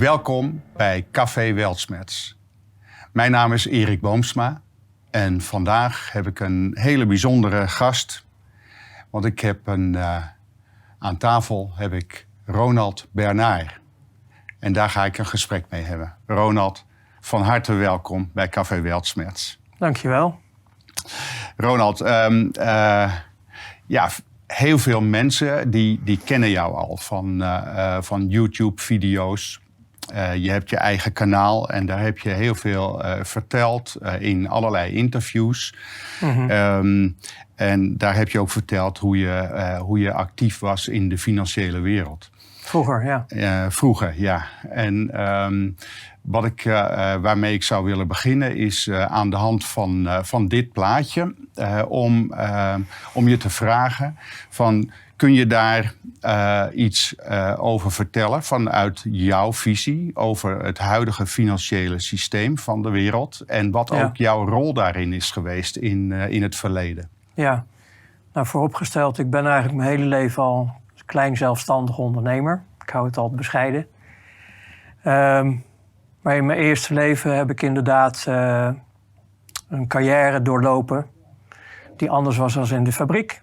Welkom bij Café Weltschmerz. Mijn naam is Erik Boomsma en vandaag heb ik een hele bijzondere gast. Want ik heb aan tafel heb ik Ronald Bernard. En daar ga ik een gesprek mee hebben. Ronald, van harte welkom bij Café Weltschmerz. Dankjewel. Ronald, heel veel mensen die kennen jou al van YouTube-video's. Je hebt je eigen kanaal en daar heb je heel veel verteld in allerlei interviews. Mm-hmm. En daar heb je ook verteld hoe je actief was in de financiële wereld. Vroeger, ja. Vroeger, ja. En waarmee ik zou willen beginnen is aan de hand van dit plaatje om je te vragen van, kun je daar iets over vertellen vanuit jouw visie over het huidige financiële systeem van de wereld en wat ook jouw rol daarin is geweest in het verleden? Ja, nou vooropgesteld, ik ben eigenlijk mijn hele leven al klein zelfstandig ondernemer. Ik hou het altijd bescheiden. Maar in mijn eerste leven heb ik inderdaad een carrière doorlopen die anders was dan in de fabriek.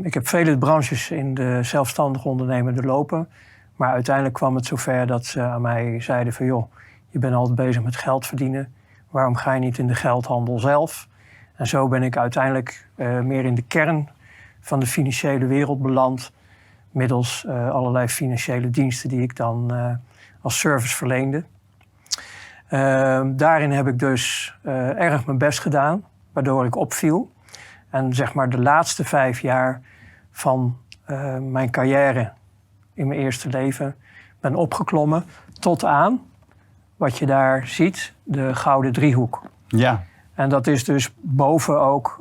Ik heb vele branches in de zelfstandig ondernemer doorlopen. Maar uiteindelijk kwam het zover dat ze aan mij zeiden van, joh, je bent altijd bezig met geld verdienen. Waarom ga je niet in de geldhandel zelf? En zo ben ik uiteindelijk meer in de kern van de financiële wereld beland. Middels allerlei financiële diensten die ik dan als service verleende. Daarin heb ik dus erg mijn best gedaan, waardoor ik opviel. En zeg maar de laatste 5 jaar van mijn carrière in mijn eerste leven ben opgeklommen tot aan wat je daar ziet, de gouden driehoek. Ja. En dat is dus boven ook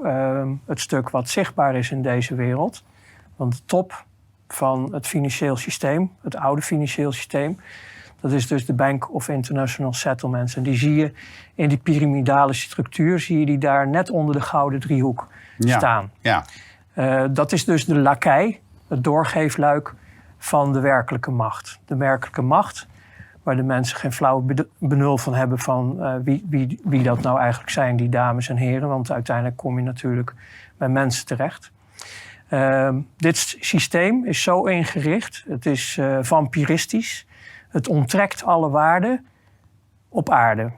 het stuk wat zichtbaar is in deze wereld. Want de top van het financieel systeem, het oude financieel systeem, dat is dus de Bank of International Settlements. En die zie je in die piramidale structuur, zie je die daar net onder de gouden driehoek staan. Ja. Dat is dus de lakij, het doorgeefluik van de werkelijke macht. De werkelijke macht, waar de mensen geen flauw benul van hebben van wie dat nou eigenlijk zijn, die dames en heren. Want uiteindelijk kom je natuurlijk bij mensen terecht. Dit systeem is zo ingericht, het is vampiristisch. Het onttrekt alle waarde op aarde.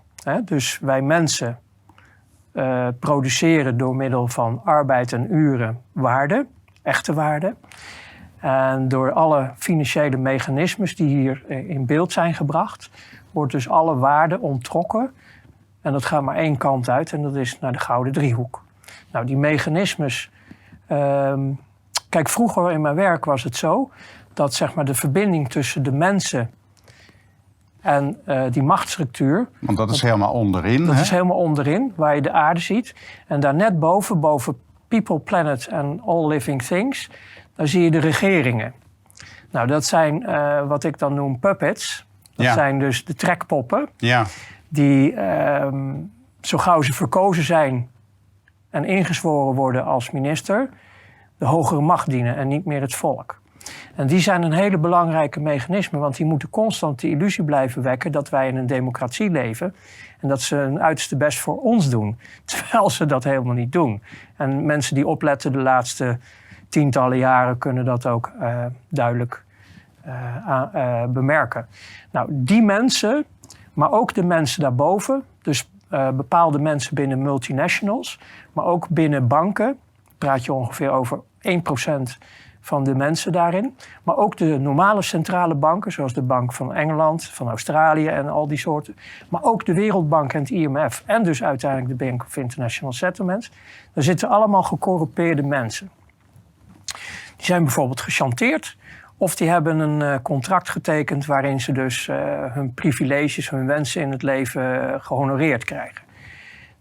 Dus wij mensen produceren door middel van arbeid en uren waarde, echte waarde. En door alle financiële mechanismes die hier in beeld zijn gebracht, wordt dus alle waarde onttrokken. En dat gaat maar één kant uit en dat is naar de gouden driehoek. Nou, die mechanismes. Kijk, vroeger in mijn werk was het zo dat zeg maar de verbinding tussen de mensen en die machtsstructuur. Want dat is helemaal onderin. Dat is helemaal onderin, waar je de aarde ziet. En daar net boven People, Planet en All Living Things, daar zie je de regeringen. Nou, dat zijn wat ik dan noem puppets. Dat zijn dus de trekpoppen. Ja. Die zo gauw ze verkozen zijn en ingezworen worden als minister, de hogere macht dienen en niet meer het volk. En die zijn een hele belangrijke mechanisme, want die moeten constant de illusie blijven wekken dat wij in een democratie leven en dat ze hun uiterste best voor ons doen, terwijl ze dat helemaal niet doen. En mensen die opletten de laatste tientallen jaren kunnen dat ook duidelijk bemerken. Nou, die mensen, maar ook de mensen daarboven, dus bepaalde mensen binnen multinationals, maar ook binnen banken, praat je ongeveer over 1% van de mensen daarin. Maar ook de normale centrale banken, zoals de Bank van Engeland, van Australië en al die soorten. Maar ook de Wereldbank en het IMF en dus uiteindelijk de Bank of International Settlements. Daar zitten allemaal gecorrumpeerde mensen. Die zijn bijvoorbeeld gechanteerd of die hebben een contract getekend waarin ze dus hun privileges, hun wensen in het leven gehonoreerd krijgen.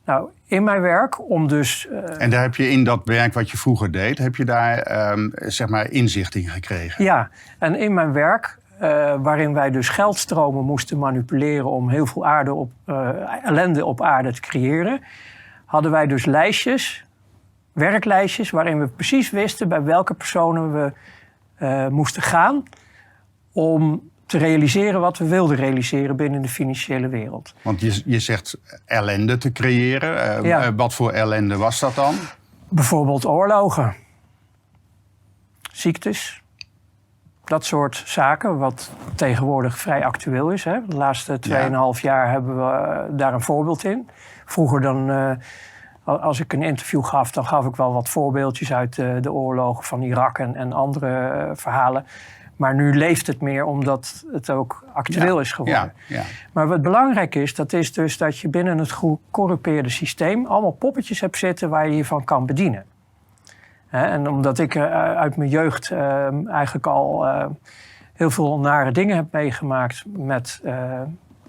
Nou, in mijn werk om dus... En daar heb je in dat werk wat je vroeger deed, heb je daar zeg maar inzicht in gekregen? Ja, en in mijn werk, waarin wij dus geldstromen moesten manipuleren om heel veel ellende op aarde te creëren, hadden wij dus lijstjes, werklijstjes, waarin we precies wisten bij welke personen we moesten gaan om te realiseren wat we wilden realiseren binnen de financiële wereld. Want je zegt ellende te creëren. Wat voor ellende was dat dan? Bijvoorbeeld oorlogen, ziektes, dat soort zaken, wat tegenwoordig vrij actueel is. Hè. De laatste 2,5 jaar hebben we daar een voorbeeld in. Vroeger dan, als ik een interview gaf, dan gaf ik wel wat voorbeeldjes uit de oorlogen van Irak en andere verhalen. Maar nu leeft het meer omdat het ook actueel is geworden. Ja. Maar wat belangrijk is, dat is dus dat je binnen het gecorrumpeerde systeem allemaal poppetjes hebt zitten waar je je van kan bedienen. En omdat ik uit mijn jeugd eigenlijk al heel veel nare dingen heb meegemaakt met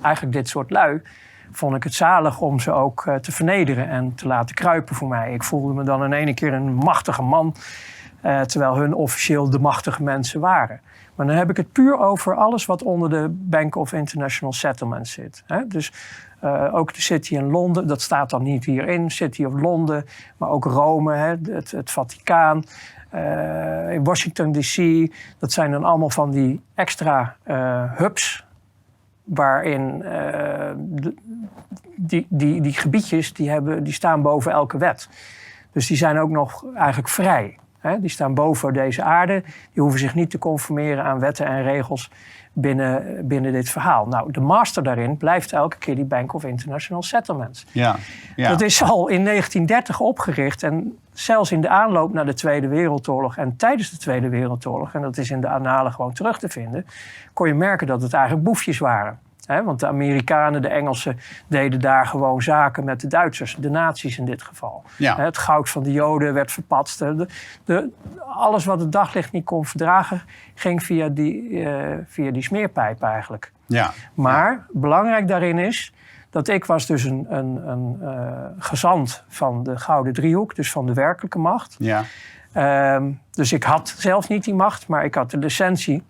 eigenlijk dit soort lui, vond ik het zalig om ze ook te vernederen en te laten kruipen voor mij. Ik voelde me dan in ene keer een machtige man, terwijl hun officieel de machtige mensen waren. Maar dan heb ik het puur over alles wat onder de Bank of International Settlements zit. Dus ook de City in Londen, dat staat dan niet hierin, City of Londen, maar ook Rome, het Vaticaan, in Washington DC. Dat zijn dan allemaal van die extra hubs waarin die gebiedjes die staan boven elke wet. Dus die zijn ook nog eigenlijk vrij. Die staan boven deze aarde. Die hoeven zich niet te conformeren aan wetten en regels binnen dit verhaal. Nou, de master daarin blijft elke keer die Bank of International Settlements. Ja. Dat is al in 1930 opgericht. En zelfs in de aanloop naar de Tweede Wereldoorlog en tijdens de Tweede Wereldoorlog, en dat is in de annalen gewoon terug te vinden, kon je merken dat het eigenlijk boefjes waren. Want de Amerikanen, de Engelsen deden daar gewoon zaken met de Duitsers, de nazi's in dit geval. Ja. Het goud van de Joden werd verpatst. Alles wat het daglicht niet kon verdragen, ging via die smeerpijp eigenlijk. Ja. Maar belangrijk daarin is dat ik was dus een gezant van de Gouden Driehoek, dus van de werkelijke macht. Ja. Dus ik had zelf niet die macht, maar ik had de licentie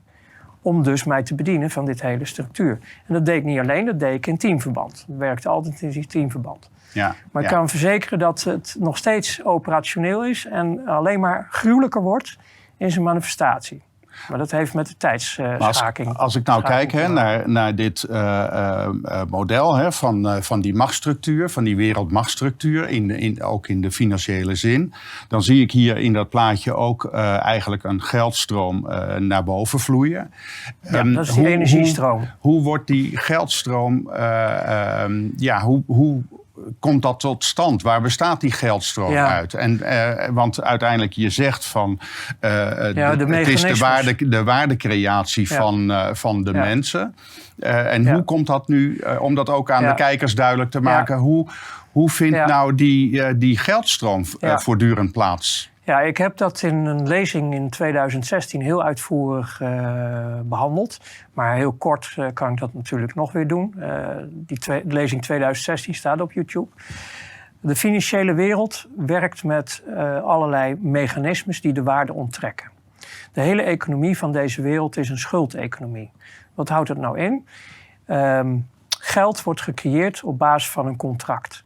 om dus mij te bedienen van dit hele structuur. En dat deed ik niet alleen, dat deed ik in teamverband. Ik werkte altijd in die teamverband. Ja, maar ik kan verzekeren dat het nog steeds operationeel is en alleen maar gruwelijker wordt in zijn manifestatie. Maar dat heeft met de tijdsschaking. Als ik nou kijk naar dit model van die machtsstructuur, van die wereldmachtsstructuur, ook in de financiële zin, dan zie ik hier in dat plaatje ook eigenlijk een geldstroom naar boven vloeien. Ja, dat is die energiestroom. Hoe wordt die geldstroom, hoe komt dat tot stand? Waar bestaat die geldstroom uit? Want uiteindelijk je zegt van het is de waardecreatie van de mensen. Hoe komt dat nu, om dat ook aan de kijkers duidelijk te maken, hoe vindt nou die geldstroom voortdurend plaats? Ja, ik heb dat in een lezing in 2016 heel uitvoerig behandeld. Maar heel kort kan ik dat natuurlijk nog weer doen. De lezing 2016 staat op YouTube. De financiële wereld werkt met allerlei mechanismes die de waarde onttrekken. De hele economie van deze wereld is een schuldeconomie. Wat houdt het nou in? Geld wordt gecreëerd op basis van een contract.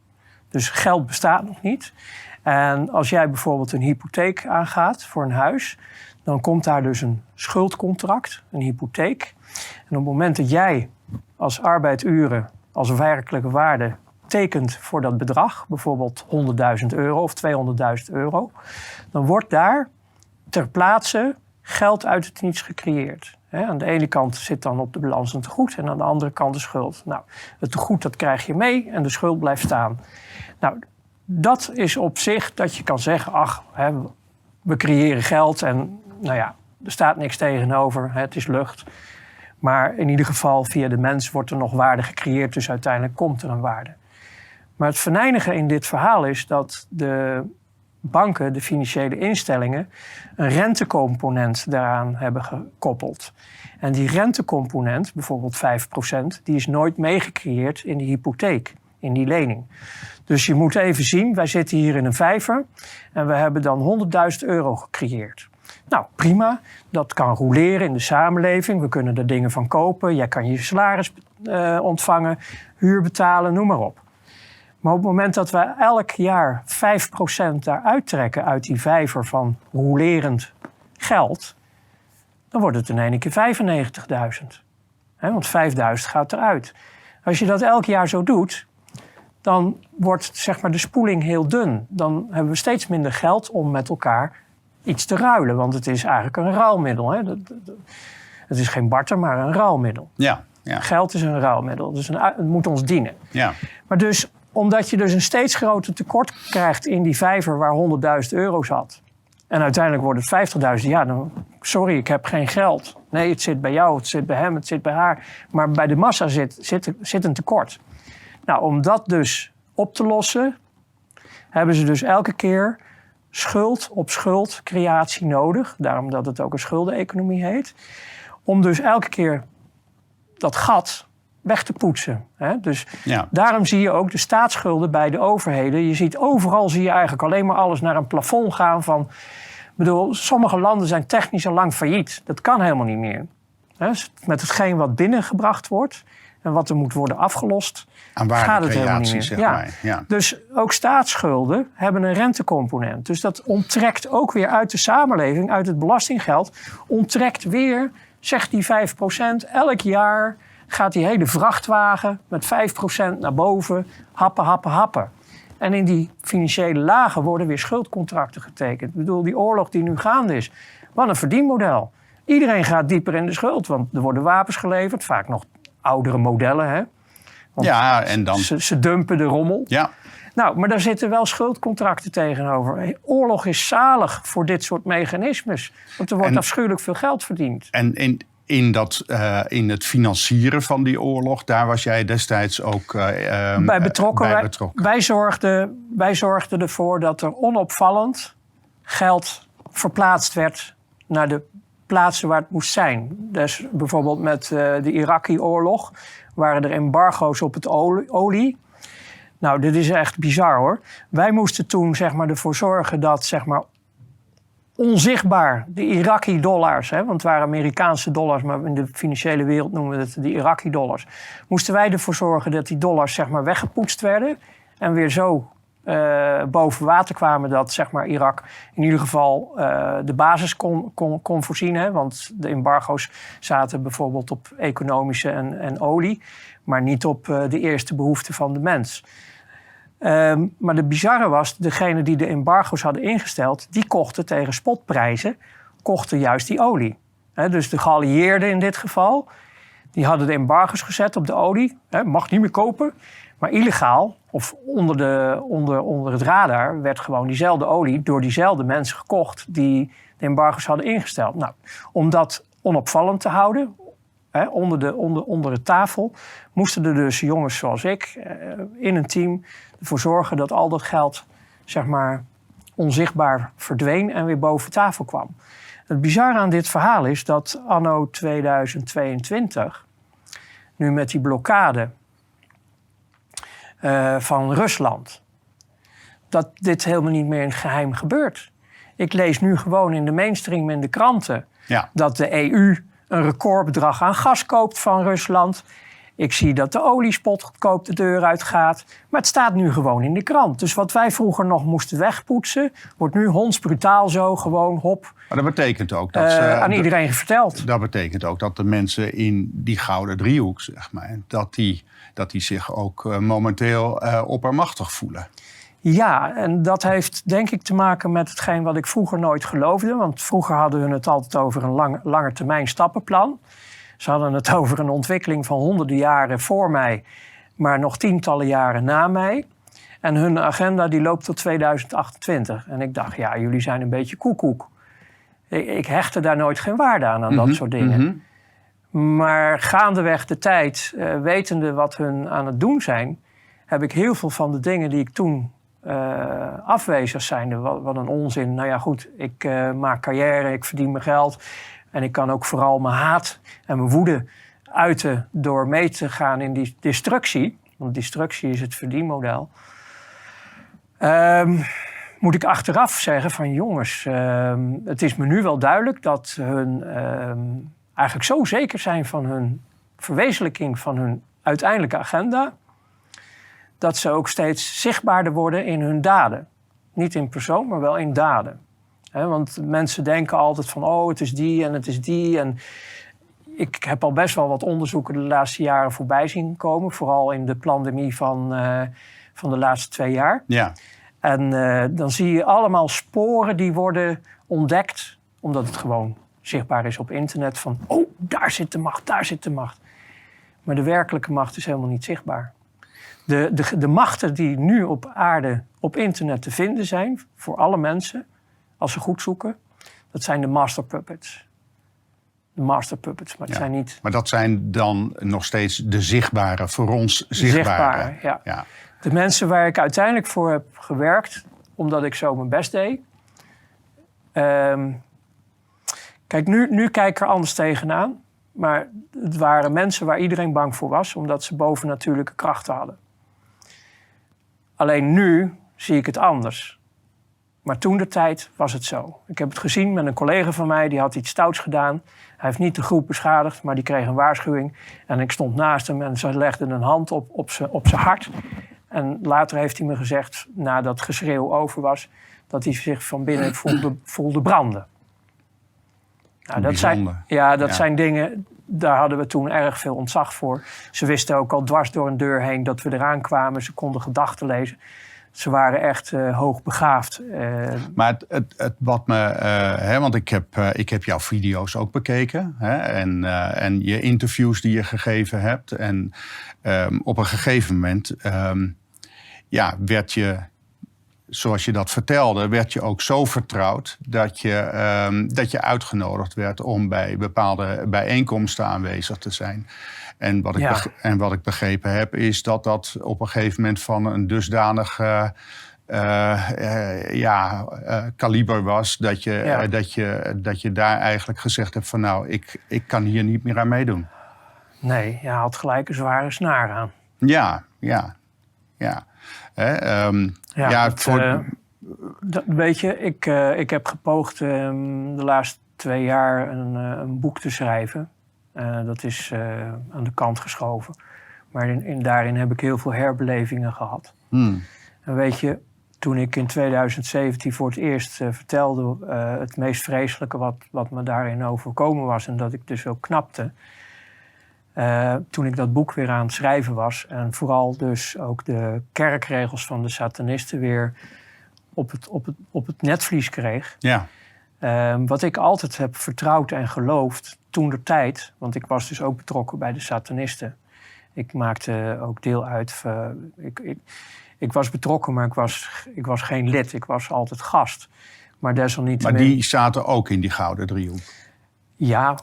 Dus geld bestaat nog niet. En als jij bijvoorbeeld een hypotheek aangaat voor een huis, dan komt daar dus een schuldcontract, een hypotheek. En op het moment dat jij als arbeiduren, als werkelijke waarde tekent voor dat bedrag, bijvoorbeeld €100.000 of €200.000, dan wordt daar ter plaatse geld uit het niets gecreëerd. Aan de ene kant zit dan op de balans een tegoed en aan de andere kant de schuld. Nou, het tegoed dat krijg je mee en de schuld blijft staan. Nou, dat is op zich dat je kan zeggen, we creëren geld en er staat niks tegenover, het is lucht. Maar in ieder geval via de mens wordt er nog waarde gecreëerd, dus uiteindelijk komt er een waarde. Maar het venijnige in dit verhaal is dat de banken, de financiële instellingen, een rentecomponent daaraan hebben gekoppeld. En die rentecomponent, bijvoorbeeld 5%, die is nooit meegecreëerd in de hypotheek, in die lening. Dus je moet even zien, wij zitten hier in een vijver en we hebben dan €100.000 gecreëerd. Nou, prima, dat kan roleren in de samenleving. We kunnen er dingen van kopen, jij kan je salaris ontvangen, huur betalen, noem maar op. Maar op het moment dat we elk jaar 5% daaruit trekken uit die vijver van rolerend geld, dan wordt het in één keer 95.000. Want 5.000 gaat eruit. Als je dat elk jaar zo doet, dan wordt zeg maar de spoeling heel dun. Dan hebben we steeds minder geld om met elkaar iets te ruilen. Want het is eigenlijk een ruilmiddel. Hè? Het is geen barter, maar een ruilmiddel. Ja. Geld is een ruilmiddel, dus het moet ons dienen. Ja. Maar dus, omdat je dus een steeds groter tekort krijgt in die vijver waar 100.000 euro zat. En uiteindelijk wordt het 50.000. Ja, dan, sorry, ik heb geen geld. Nee, het zit bij jou, het zit bij hem, het zit bij haar. Maar bij de massa zit een tekort. Nou, om dat dus op te lossen, hebben ze dus elke keer schuld op schuld creatie nodig. Daarom dat het ook een schuldeneconomie heet. Om dus elke keer dat gat weg te poetsen. Dus daarom zie je ook de staatsschulden bij de overheden. Je ziet overal eigenlijk alleen maar alles naar een plafond gaan van... sommige landen zijn technisch al lang failliet. Dat kan helemaal niet meer. Met hetgeen wat binnengebracht wordt en wat er moet worden afgelost, gaat het helemaal niet meer. Zeg maar. Ja. Dus ook staatsschulden hebben een rentecomponent. Dus dat onttrekt ook weer uit de samenleving, uit het belastinggeld, onttrekt weer, zegt die 5%, elk jaar gaat die hele vrachtwagen met 5% naar boven, happen, happen, happen. En in die financiële lagen worden weer schuldcontracten getekend. Ik bedoel, die oorlog die nu gaande is, wat een verdienmodel. Iedereen gaat dieper in de schuld, want er worden wapens geleverd, vaak nog oudere modellen. Hè? Want en dan... Ze dumpen de rommel. Ja. Nou, maar daar zitten wel schuldcontracten tegenover. Oorlog is zalig voor dit soort mechanismes. Want er wordt afschuwelijk veel geld verdiend. En in het financieren van die oorlog, daar was jij destijds ook bij betrokken. Wij zorgden ervoor dat er onopvallend geld verplaatst werd naar de plaatsen waar het moest zijn. Dus bijvoorbeeld met de Iraki-oorlog waren er embargo's op het olie. Nou, dit is echt bizar hoor. Wij moesten toen ervoor zorgen dat onzichtbaar de Iraki-dollars, want het waren Amerikaanse dollars, maar in de financiële wereld noemen we het de Iraki-dollars. Moesten wij ervoor zorgen dat die dollars weggepoetst werden en weer zo boven water kwamen dat Irak in ieder geval de basis kon voorzien. Hè? Want de embargo's zaten bijvoorbeeld op economische en olie, maar niet op de eerste behoeften van de mens. Maar de bizarre was, degene die de embargo's hadden ingesteld, die kochten tegen spotprijzen, kochten juist die olie. Dus de geallieerden in dit geval, die hadden de embargo's gezet op de olie. Mag niet meer kopen. Maar illegaal, of onder het radar, werd gewoon diezelfde olie door diezelfde mensen gekocht die de embargo's hadden ingesteld. Nou, om dat onopvallend te houden, onder de tafel, moesten er dus jongens zoals ik in een team ervoor zorgen dat al dat geld onzichtbaar verdween en weer boven tafel kwam. Het bizarre aan dit verhaal is dat anno 2022, nu met die blokkade van Rusland, dat dit helemaal niet meer in geheim gebeurt. Ik lees nu gewoon in de mainstream in de kranten dat de EU een recordbedrag aan gas koopt van Rusland. Ik zie dat de oliespot goedkoop de deur uitgaat. Maar het staat nu gewoon in de krant. Dus wat wij vroeger nog moesten wegpoetsen, wordt nu hondsbrutaal zo gewoon hop. Maar dat betekent ook dat aan iedereen verteld. Dat betekent ook dat de mensen in die gouden driehoek, dat die zich ook momenteel oppermachtig voelen. Ja, en dat heeft denk ik te maken met hetgeen wat ik vroeger nooit geloofde. Want vroeger hadden we het altijd over een langetermijn stappenplan. Ze hadden het over een ontwikkeling van honderden jaren voor mij, maar nog tientallen jaren na mij. En hun agenda die loopt tot 2028. En ik dacht, ja, jullie zijn een beetje koekoek. Ik hechtte daar nooit geen waarde aan dat soort dingen. Maar gaandeweg de tijd, wetende wat hun aan het doen zijn, heb ik heel veel van de dingen die ik toen afwees als zijnde, wat een onzin. Nou ja, goed, ik maak carrière, ik verdien mijn geld. En ik kan ook vooral mijn haat en mijn woede uiten door mee te gaan in die destructie. Want destructie is het verdienmodel. Moet ik achteraf zeggen van jongens, het is me nu wel duidelijk dat hun eigenlijk zo zeker zijn van hun verwezenlijking van hun uiteindelijke agenda, dat ze ook steeds zichtbaarder worden in hun daden. Niet in persoon, maar wel in daden. Want mensen denken altijd van, oh, het is die en het is die. En ik heb al best wel wat onderzoeken de laatste jaren voorbij zien komen. Vooral in de pandemie van de laatste 2 jaar. Ja. En dan zie je allemaal sporen die worden ontdekt. Omdat het gewoon zichtbaar is op internet. Van, oh, daar zit de macht, daar zit de macht. Maar de werkelijke macht is helemaal niet zichtbaar. De machten die nu op aarde op internet te vinden zijn... voor alle mensen, als ze goed zoeken... dat zijn de master puppets. De master puppets, maar het zijn niet... Maar dat zijn dan nog steeds de zichtbare, voor ons zichtbare. Ja. De mensen waar ik uiteindelijk voor heb gewerkt... omdat ik zo mijn best deed... kijk, nu kijk ik er anders tegenaan... maar het waren mensen waar iedereen bang voor was... omdat ze bovennatuurlijke krachten hadden. Alleen nu zie ik het anders... Maar toen de tijd was het zo. Ik heb het gezien met een collega van mij, die had iets stouts gedaan. Hij heeft niet de groep beschadigd, maar die kreeg een waarschuwing. En ik stond naast hem en ze legde een hand op zijn hart. En later heeft hij me gezegd, nadat het geschreeuw over was... dat hij zich van binnen voelde branden. Nou, dat zijn dingen, daar hadden we toen erg veel ontzag voor. Ze wisten ook al dwars door een deur heen dat we eraan kwamen. Ze konden gedachten lezen. Ze waren echt hoogbegaafd. Maar het wat me... want ik heb jouw video's ook bekeken. En je interviews die je gegeven hebt. En op een gegeven moment werd je... Zoals je dat vertelde, werd je ook zo vertrouwd... dat je uitgenodigd werd om bij bepaalde bijeenkomsten aanwezig te zijn... En wat ik begrepen heb, is dat op een gegeven moment van een dusdanig kaliber was... dat je daar eigenlijk gezegd hebt van nou, ik kan hier niet meer aan meedoen. Nee, je had gelijk een zware snaar aan. Ja. Weet je, ik heb gepoogd de laatste 2 jaar een boek te schrijven... dat is aan de kant geschoven. Maar daarin heb ik heel veel herbelevingen gehad. En weet je, toen ik in 2017 voor het eerst vertelde... het meest vreselijke wat me daarin overkomen was... en dat ik dus ook knapte... toen ik dat boek weer aan het schrijven was... en vooral dus ook de kerkregels van de satanisten... weer op het netvlies kreeg... Ja. Wat ik altijd heb vertrouwd en geloofd toen de tijd... want ik was dus ook betrokken bij de satanisten. Ik maakte ook deel uit... Ik was betrokken, maar ik was geen lid. Ik was altijd gast. Maar desalniettemin... Maar die zaten ook in die gouden driehoek? Ja.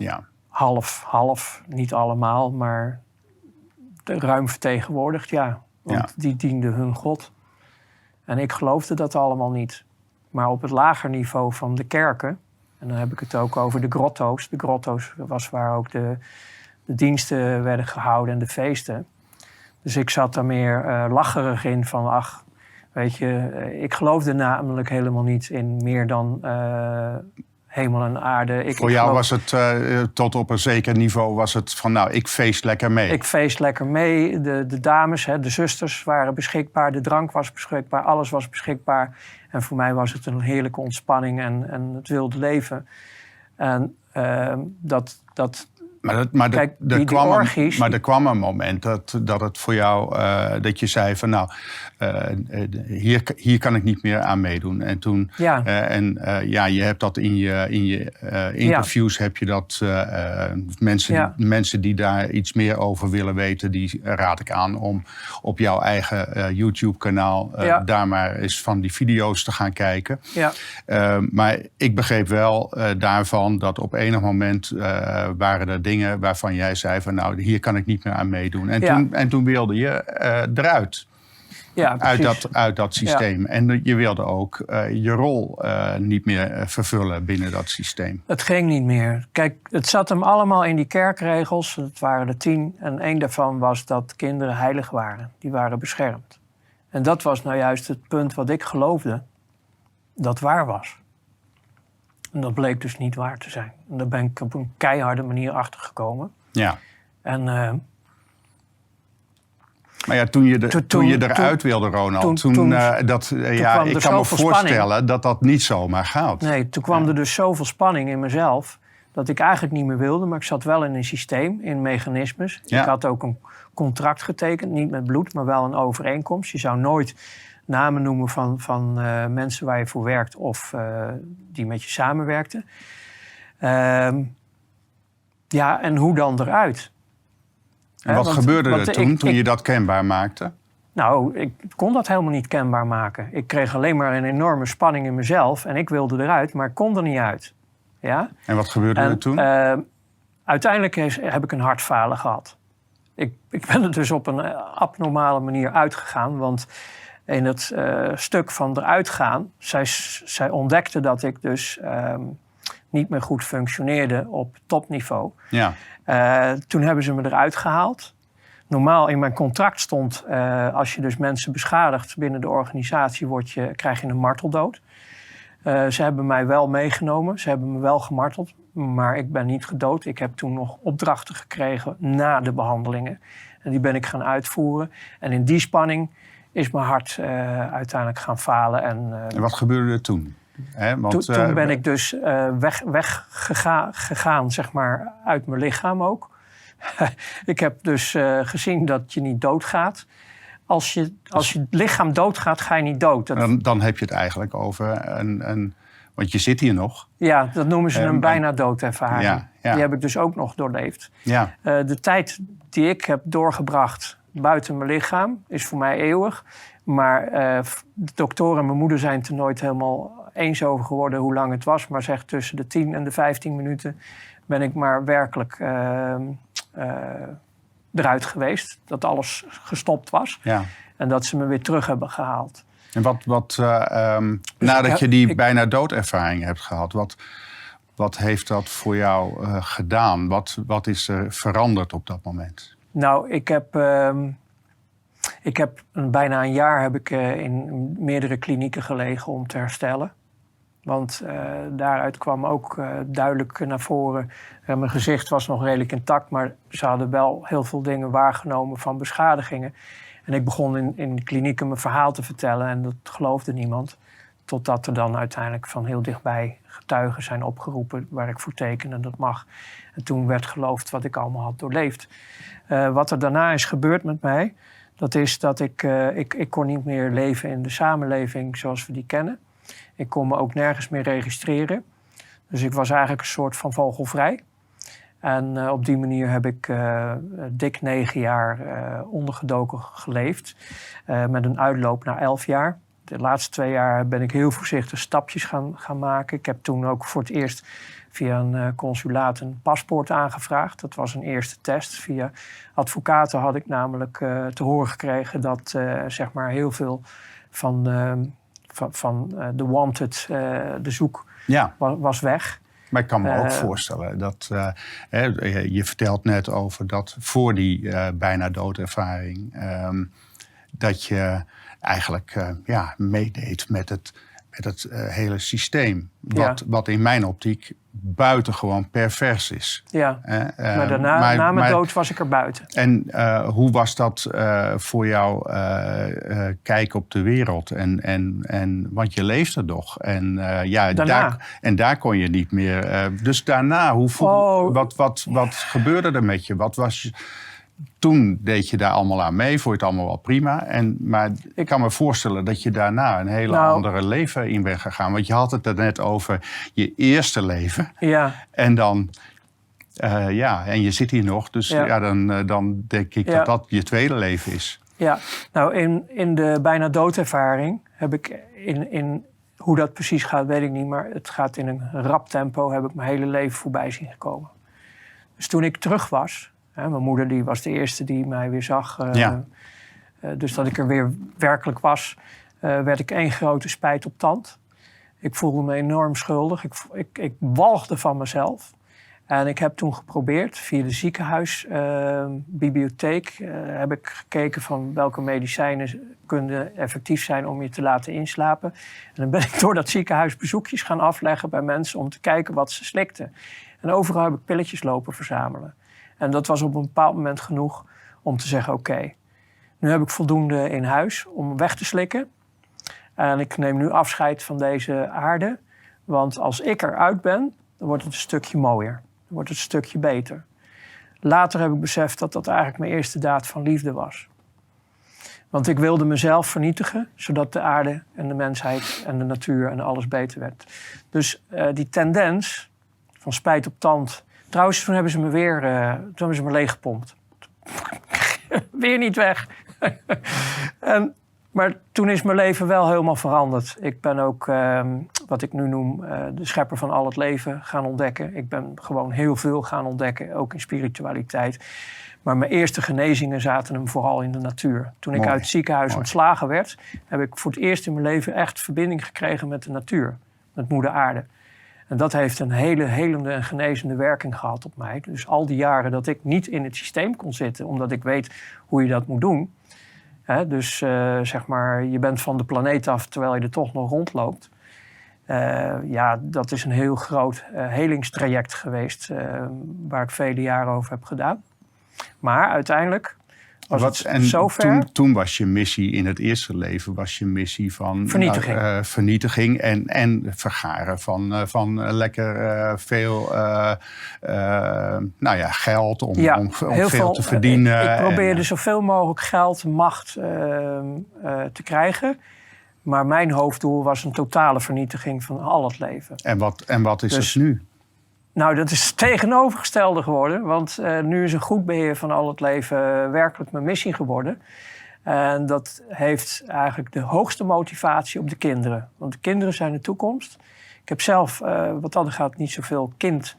Half. Niet allemaal, maar ruim vertegenwoordigd, ja. Want die dienden hun God. En ik geloofde dat allemaal niet. Maar op het lager niveau van de kerken... en dan heb ik het ook over de grotto's. De grotto's was waar ook de diensten werden gehouden en de feesten. Dus ik zat daar meer lacherig in van... ach, weet je, ik geloofde namelijk helemaal niet in meer dan hemel en aarde. Voor jou was het tot op een zeker niveau was het van... nou, ik feest lekker mee. Ik feest lekker mee. De dames, de zusters waren beschikbaar. De drank was beschikbaar. Alles was beschikbaar. En voor mij was het een heerlijke ontspanning en het wilde leven. En Maar er kwam een moment dat het voor jou... dat je zei van nou, hier kan ik niet meer aan meedoen. En toen... je hebt dat in je interviews... heb je dat mensen die daar iets meer over willen weten... die raad ik aan om op jouw eigen YouTube-kanaal... daar maar eens van die video's te gaan kijken. Ja. Maar ik begreep wel daarvan dat op enig moment... waren er dingen waarvan jij zei van nou, hier kan ik niet meer aan meedoen. En toen wilde je eruit. Ja, uit dat systeem. Ja. En je wilde ook je rol niet meer vervullen binnen dat systeem. Het ging niet meer. Kijk, het zat hem allemaal in die kerkregels. Het waren er 10. En 1 daarvan was dat kinderen heilig waren. Die waren beschermd. En dat was nou juist het punt wat ik geloofde dat waar was. En dat bleek dus niet waar te zijn. En daar ben ik op een keiharde manier achter gekomen. Ja. En... maar ja, toen je eruit wilde, Ronald... ik kan me voorstellen dat niet zomaar gaat. Nee, toen kwam er dus zoveel spanning in mezelf... dat ik eigenlijk niet meer wilde, maar ik zat wel in een systeem, in mechanismes. Ja. Ik had ook een contract getekend, niet met bloed, maar wel een overeenkomst. Je zou nooit namen noemen van mensen waar je voor werkt of die met je samenwerkten. Ja, en hoe dan eruit? En wat gebeurde er toen je dat kenbaar maakte? Nou, ik kon dat helemaal niet kenbaar maken. Ik kreeg alleen maar een enorme spanning in mezelf en ik wilde eruit, maar ik kon er niet uit. Ja? En wat gebeurde er toen? Uiteindelijk heb ik een hartfalen gehad. Ik ben er dus op een abnormale manier uitgegaan, want in het stuk van eruit gaan, zij ontdekte dat ik dus niet meer goed functioneerde op topniveau. Ja. Toen hebben ze me eruit gehaald. Normaal in mijn contract stond, als je dus mensen beschadigt binnen de organisatie, krijg je een marteldood. Ze hebben mij wel meegenomen, ze hebben me wel gemarteld, maar ik ben niet gedood. Ik heb toen nog opdrachten gekregen na de behandelingen. En die ben ik gaan uitvoeren. En in die spanning is mijn hart uiteindelijk gaan falen. En wat gebeurde er toen? Want, toen ben ik dus weggegaan, zeg maar, uit mijn lichaam ook. Ik heb dus gezien dat je niet doodgaat. Als je lichaam doodgaat, ga je niet dood. Dan heb je het eigenlijk over want je zit hier nog. Ja, dat noemen ze een bijna doodervaring. Ja. Die heb ik dus ook nog doorleefd. Ja. De tijd die ik heb doorgebracht buiten mijn lichaam is voor mij eeuwig. Maar de dokter en mijn moeder zijn het er nooit helemaal eens over geworden hoe lang het was. Maar zeg tussen de 10 en de 15 minuten ben ik maar werkelijk eruit geweest. Dat alles gestopt was. Ja. En dat ze me weer terug hebben gehaald. En nadat je die bijna doodervaring hebt gehad, wat heeft dat voor jou gedaan? Wat is er veranderd op dat moment? Nou, ik heb bijna een jaar in meerdere klinieken gelegen om te herstellen. Want daaruit kwam ook duidelijk naar voren. Mijn gezicht was nog redelijk intact, maar ze hadden wel heel veel dingen waargenomen van beschadigingen. En ik begon in de klinieken mijn verhaal te vertellen en dat geloofde niemand. Totdat er dan uiteindelijk van heel dichtbij getuigen zijn opgeroepen waar ik voor teken en dat mag. En toen werd geloofd wat ik allemaal had doorleefd. Wat er daarna is gebeurd met mij, dat is dat ik kon niet meer leven in de samenleving zoals we die kennen. Ik kon me ook nergens meer registreren. Dus ik was eigenlijk een soort van vogelvrij. En op die manier heb ik dik 9 jaar ondergedoken geleefd. Met een uitloop naar 11 jaar. De laatste 2 jaar ben ik heel voorzichtig stapjes gaan maken. Ik heb toen ook voor het eerst via een consulaat een paspoort aangevraagd. Dat was een eerste test. Via advocaten had ik namelijk te horen gekregen dat zeg maar heel veel van de wanted, de zoek, was weg. Maar ik kan me ook voorstellen dat, je vertelt net over dat voor die bijna doodervaring, dat je eigenlijk meedeed met het hele systeem. Wat in mijn optiek buitengewoon pervers is. Ja, maar na mijn dood was ik er buiten. En hoe was dat voor jou kijk op de wereld? Want je leefde nog. En daar kon je niet meer. Dus daarna, wat gebeurde er met je? Toen deed je daar allemaal aan mee, vond je het allemaal wel prima. Maar ik kan me voorstellen dat je daarna een hele andere leven in bent gegaan. Want je had het er net over je eerste leven. Ja. En dan, en je zit hier nog. Dus dan denk ik dat je tweede leven is. Ja, nou in de bijna doodervaring heb ik hoe dat precies gaat, weet ik niet. Maar het gaat in een rap tempo, heb ik mijn hele leven voorbij zien gekomen. Dus toen ik terug was. Mijn moeder die was de eerste die mij weer zag. Dus dat ik er weer werkelijk was, werd ik 1 grote spijt op tand. Ik voelde me enorm schuldig. Ik walgde van mezelf. En ik heb toen geprobeerd, via de ziekenhuisbibliotheek... heb ik gekeken van welke medicijnen kunnen effectief zijn om je te laten inslapen. En dan ben ik door dat ziekenhuis bezoekjes gaan afleggen bij mensen om te kijken wat ze slikten. En overal heb ik pilletjes lopen verzamelen. En dat was op een bepaald moment genoeg om te zeggen, oké, nu heb ik voldoende in huis om weg te slikken. En ik neem nu afscheid van deze aarde. Want als ik eruit ben, dan wordt het een stukje mooier. wordt het een stukje beter. Later heb ik beseft dat dat eigenlijk mijn eerste daad van liefde was. Want ik wilde mezelf vernietigen, zodat de aarde en de mensheid en de natuur en alles beter werd. Dus die tendens van spijt op tand. Trouwens, toen hebben ze me leeggepompt. Weer niet weg. Maar toen is mijn leven wel helemaal veranderd. Ik ben ook, wat ik nu noem, de schepper van al het leven gaan ontdekken. Ik ben gewoon heel veel gaan ontdekken, ook in spiritualiteit. Maar mijn eerste genezingen zaten hem vooral in de natuur. Toen ik uit het ziekenhuis ontslagen werd, heb ik voor het eerst in mijn leven echt verbinding gekregen met de natuur. Met moeder aarde. En dat heeft een hele helende en genezende werking gehad op mij. Dus al die jaren dat ik niet in het systeem kon zitten, omdat ik weet hoe je dat moet doen. Dus zeg maar, je bent van de planeet af terwijl je er toch nog rondloopt. Dat is een heel groot helingstraject geweest waar ik vele jaren over heb gedaan. Maar uiteindelijk was het zover. Toen was je missie in het eerste leven was je missie van vernietiging en vergaren van lekker veel geld om veel te verdienen. Ik probeerde zoveel mogelijk geld, macht te krijgen. Maar mijn hoofddoel was een totale vernietiging van al het leven. En wat is het nu? Nou, dat is het tegenovergestelde geworden. Want nu is een goed beheer van al het leven werkelijk mijn missie geworden. En dat heeft eigenlijk de hoogste motivatie op de kinderen. Want de kinderen zijn de toekomst. Ik heb zelf, wat dat gaat, niet zoveel kind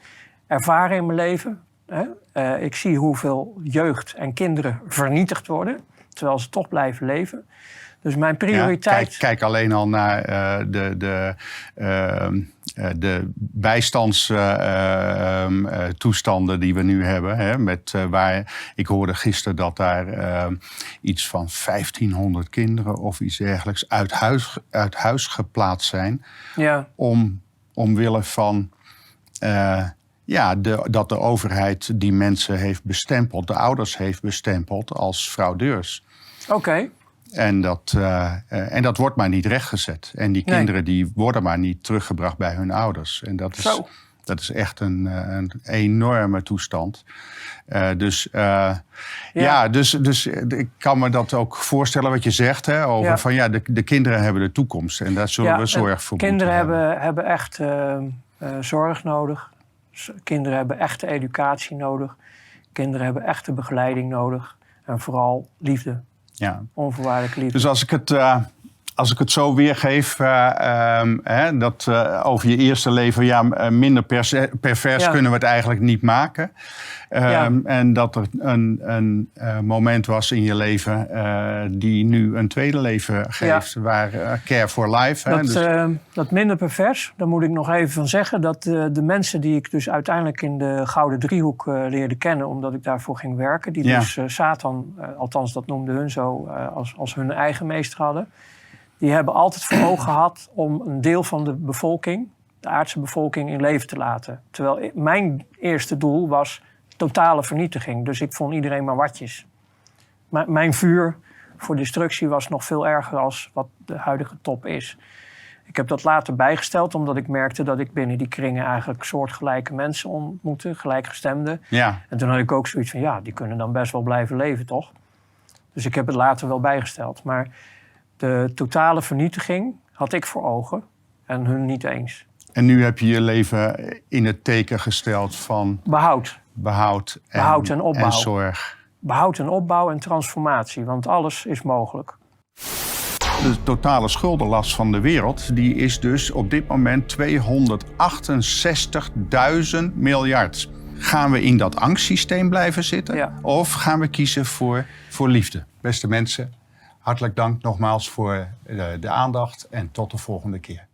ervaren in mijn leven. Ik zie hoeveel jeugd en kinderen vernietigd worden. Terwijl ze toch blijven leven. Dus mijn prioriteit... Kijk alleen al naar de bijstandstoestanden die we nu hebben. Hè, ik hoorde gisteren dat daar iets van 1500 kinderen of iets dergelijks uit huis geplaatst zijn. Ja. Omwille van dat de overheid die mensen heeft bestempeld, de ouders heeft bestempeld als fraudeurs. Oké. En dat wordt maar niet rechtgezet. En die kinderen die worden maar niet teruggebracht bij hun ouders. En dat is echt een enorme toestand. Dus ik kan me dat ook voorstellen wat je zegt. Hè, over van de kinderen hebben de toekomst. En daar zullen we zorg voor moeten hebben. Kinderen hebben echt zorg nodig. Kinderen hebben echte educatie nodig. Kinderen hebben echte begeleiding nodig. En vooral liefde. Ja. Onvoorwaardelijke liefde. Dus als ik het zo weergeef, dat over je eerste leven, minder pervers kunnen we het eigenlijk niet maken. En dat er een moment was in je leven die nu een tweede leven geeft, waar Care for Life. Dat minder pervers, daar moet ik nog even van zeggen, dat de mensen die ik dus uiteindelijk in de Gouden Driehoek leerde kennen, omdat ik daarvoor ging werken, die dus Satan, althans dat noemden hun zo, als hun eigen meester hadden. Die hebben altijd voor ogen gehad om een deel van de bevolking, de aardse bevolking, in leven te laten. Terwijl mijn eerste doel was totale vernietiging. Dus ik vond iedereen maar watjes. Mijn vuur voor destructie was nog veel erger als wat de huidige top is. Ik heb dat later bijgesteld, omdat ik merkte dat ik binnen die kringen eigenlijk soortgelijke mensen ontmoette, gelijkgestemden. Ja. En toen had ik ook zoiets van, die kunnen dan best wel blijven leven, toch? Dus ik heb het later wel bijgesteld. Maar de totale vernietiging had ik voor ogen en hun niet eens. En nu heb je je leven in het teken gesteld van behoud en opbouw. En zorg. Behoud en opbouw en transformatie, want alles is mogelijk. De totale schuldenlast van de wereld die is dus op dit moment 268.000 miljard. Gaan we in dat angstsysteem blijven zitten? Of gaan we kiezen voor liefde? Beste mensen, hartelijk dank nogmaals voor de aandacht en tot de volgende keer.